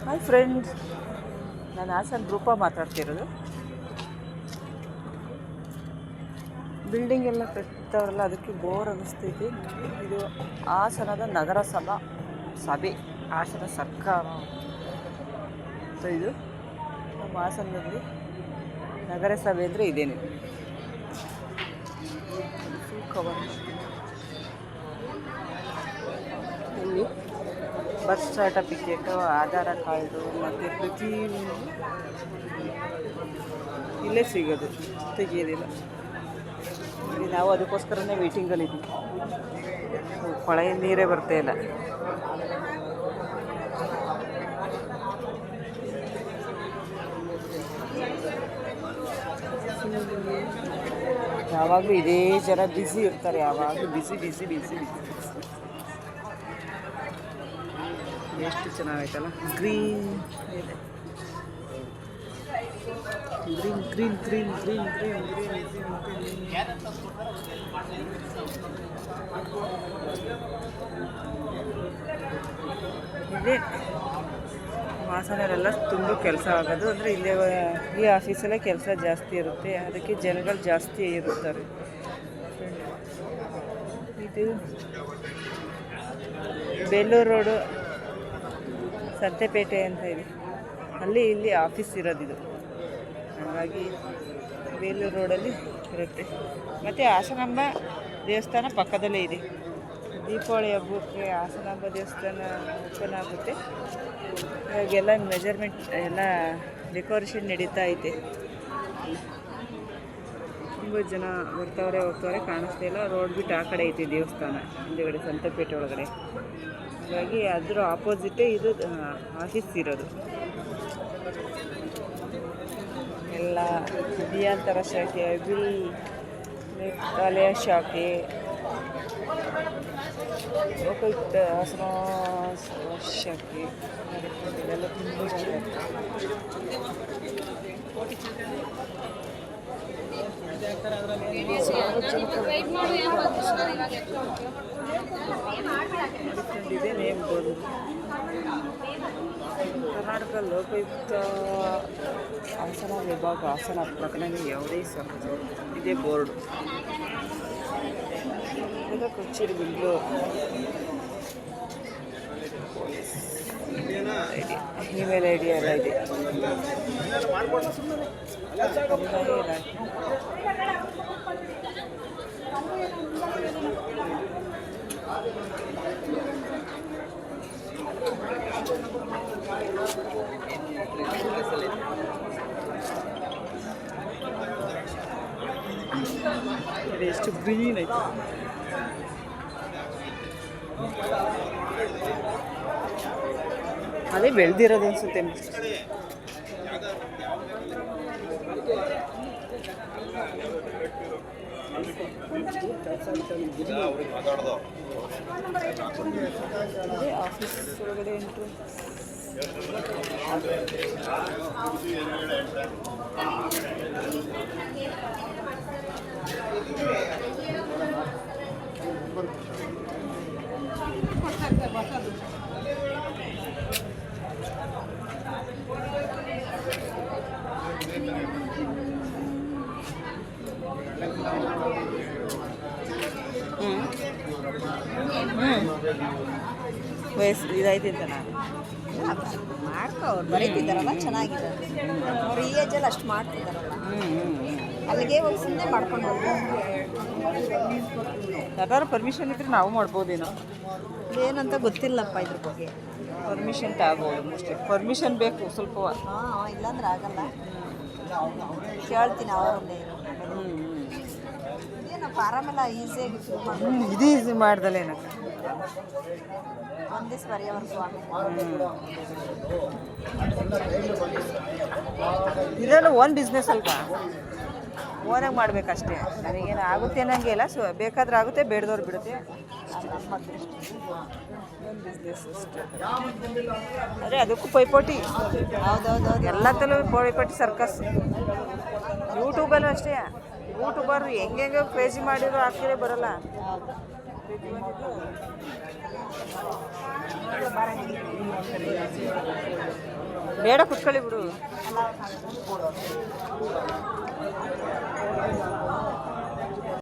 Hi friends, ನಾನು ಹಾಸನ್ ರೂಪ ಮಾತಾಡ್ತಿರೋದು. ಬಿಲ್ಡಿಂಗ್ ಎಲ್ಲ ಕಟ್ತಾರಲ್ಲ, ಅದಕ್ಕೆ ಬೋರ್ ಅನ್ನಿಸ್ತೈತಿ. ಇದು ಹಾಸನದ ನಗರಸಭಾ ಸಭೆ, ಹಾಸನ ಸರ್ಕಾರ ಅಂತ. ಇದು ನಮ್ಮ ಹಾಸನದಲ್ಲಿ ನಗರಸಭೆ ಅಂದರೆ ಇದೇನೆ. ಇಲ್ಲಿ ಬರ್ತ್ ಸರ್ಟಿಫಿಕೇಟು, ಆಧಾರ ಕಾರ್ಡು ಮತ್ತು ಪ್ರತಿ ಇಲ್ಲೇ ಸಿಗೋದು, ತೆಗಿಯೋದಿಲ್ಲ. ಇಲ್ಲಿ ನಾವು ಅದಕ್ಕೋಸ್ಕರನೇ ವೇಟಿಂಗಲ್ಲಿದ್ದೀವಿ. ಕೊಳೆಯ ನೀರೇ ಬರ್ತಾ ಇಲ್ಲ. ಯಾವಾಗಲೂ ಇದೇ ಜನ ಬ್ಯುಸಿ ಇರ್ತಾರೆ, ಯಾವಾಗಲೂ ಬಿಸಿ ಬಿಸಿ ಬಿಸಿ ಬಿಸಿ. ಎಷ್ಟು ಚೆನ್ನಾಗೈತಲ್ಲ, ಗ್ರೀನ್ ಇದೆ. Green green green green green green ಇದೇ ಹಾಸನಲ್ಲೆಲ್ಲ ತುಂಬ ಕೆಲಸ ಆಗೋದು. ಅಂದರೆ ಇಲ್ಲೇ ಈ ಆಫೀಸಲ್ಲೇ ಕೆಲಸ ಜಾಸ್ತಿ ಇರುತ್ತೆ, ಅದಕ್ಕೆ ಜನಗಳು ಜಾಸ್ತಿ ಇರುತ್ತಾರೆ. ಇದು ಬೇಲೂರು ರೋಡು, ಸಂತೆಪೇಟೆ ಅಂತ ಇದೆ, ಇಲ್ಲಿ ಆಫೀಸ್ ಇರೋದಿದು. ಹಾಗಾಗಿ ಬೇಲೂರು ರೋಡಲ್ಲಿ ಇರುತ್ತೆ. ಮತ್ತು ಹಾಸನಾಂಬ ದೇವಸ್ಥಾನ ಪಕ್ಕದಲ್ಲೇ ಇದೆ. ದೀಪಾವಳಿ ಹಬ್ಬಕ್ಕೆ ಹಾಸನಾಂಬ ದೇವಸ್ಥಾನ ಓಪನ್ ಆಗುತ್ತೆ. ಇವಾಗೆಲ್ಲ ಮೆಜರ್ಮೆಂಟ್ ಎಲ್ಲ ಡೆಕೋರೇಷನ್ ನಡೀತಾ ಐತೆ. ತುಂಬ ಜನ ಬರ್ತಾವ್ರೆ ಹೋಗ್ತವ್ರೆ, ಕಾಣಿಸ್ತಾ ಇಲ್ಲ. ರೋಡ್ ಬಿಟ್ಟು ಆ ಕಡೆ ಐತೆ ದೇವಸ್ಥಾನ, ಹಿಂದುಗಡೆ ಸಂತೆಪೇಟೆ ಒಳಗಡೆ. ಹಾಗಾಗಿ ಅದರ ಆಪೋಸಿಟೇ ಇದು ಆಫೀಸ್ ಇರೋದು. ಎಲ್ಲ ಬಿಯಾಂತರ ಶಾಖೆ, ನೇತಾಲಯ ಶಾಖೆ, ಲೋಕಾಯುಕ್ತ ಹಾಸನ ಶಾಖೆ, ಇದೆಲ್ಲ ತುಂಬ ಚೆನ್ನಾಗಿದೆ. ಇದೆ ನೇಮ್ ಬೋರ್ಡ್. ಕರ್ನಾಟಕ ಲೋಕಾಯುಕ್ತ ಹಾಸನ ವಿಭಾಗ, ಹಾಸನ ಪ್ರಕರಣ ಯಾವುದೇ ಸಹಜ. ಇದೇ ಬೋರ್ಡು. ಇದು ಕೊಚ್ಚೂರು ಬೆಂಗಳೂರು ಇಮೇಲ್ ಐ ಡಿ ಎಲ್ಲ ಇದೆ. ಎಷ್ಟು ಗ್ರೀನ್ ಐತೆ. ಅದೇ ಬೆಳೆದಿರೋದು ಅನ್ಸುತ್ತೆ. ಆಫೀಸ್ ಒಳಗಡೆ ಎಂಟ್ರು. ವಯಸ್ಸು ಇದಾಯ್ತು ಅಂತ ನಾನು ಮಾಡ್ಕೊ, ಅವ್ರು ಬರೀತಿದ್ದಾರಲ್ಲ ಚೆನ್ನಾಗಿದೆ. ಅವ್ರು ಈ ಏಜಲ್ಲಿ ಅಷ್ಟು ಮಾಡ್ತಿದ್ದಾರಲ್ಲ, ಅಲ್ಲಿಗೆ ಹೋಗಿ ಸುಮ್ಮನೆ ಮಾಡ್ಕೊಂಡು ಯಾರು ಪರ್ಮಿಷನ್ ಇದ್ರೆ ನಾವು ಮಾಡ್ಬೋದೇನೋ, ಏನಂತ ಗೊತ್ತಿಲ್ಲಪ್ಪ ಇದ್ರ ಬಗ್ಗೆ. ಪರ್ಮಿಷನ್ ತಗೋಬೋದು ಅಷ್ಟೇ. ಪರ್ಮಿಷನ್ ಬೇಕು ಸ್ವಲ್ಪ. ಹಾಂ, ಇಲ್ಲಾಂದ್ರೆ ಆಗಲ್ಲ. ಕೇಳ್ತೀನಿ ಅವರಲ್ಲೇ. ಏನಪ್ಪ ಆರಾಮೆಲ್ಲ ಈಸಿಯಾಗಿ ಫಿಲ್ ಮಾಡಿ. ಇದು ಈಸಿ ಮಾಡ್ದಲ್ಲ ಏನಕ್ಕೆ ಒಂದು ದಿವಸ ಬರೆಯೋವರೆಗೂ ಇದೆಲ್ಲ ಓನ್ ಬಿಸ್ನೆಸ್ ಅಲ್ವಾ, ಓನಾಗಿ ಮಾಡಬೇಕಷ್ಟೇ. ನನಗೇನು ಆಗುತ್ತೆ ಅನ್ನಂಗೆ ಇಲ್ಲ. ಬೇಕಾದ್ರೆ ಆಗುತ್ತೆ, ಬೇಡದವ್ರು ಬಿಡುತ್ತೆ. ನಮ್ಮ ಓನ್ ಬಿಸ್ನೆಸ್ ಅಷ್ಟೇ. ಅದೇ ಅದಕ್ಕೂ ಪೈಪೋಟಿ. ಹೌದೌದು, ಎಲ್ಲದಲ್ಲೂ ಪೈಪೋಟಿ, ಸರ್ಕಸ್. ಯೂಟ್ಯೂಬಲ್ಲೂ ಅಷ್ಟೇ. ಯೂಟ್ಯೂಬರ್ ಹೆಂಗೆ ಕ್ರೇಜಿ ಮಾಡಿದ್ರು ಹಾಕಿದ್ರೆ ಬರೋಲ್ಲ. ಬೇಡ ಕುತ್ಕೊಳ್ಳಿ ಬಿಡು.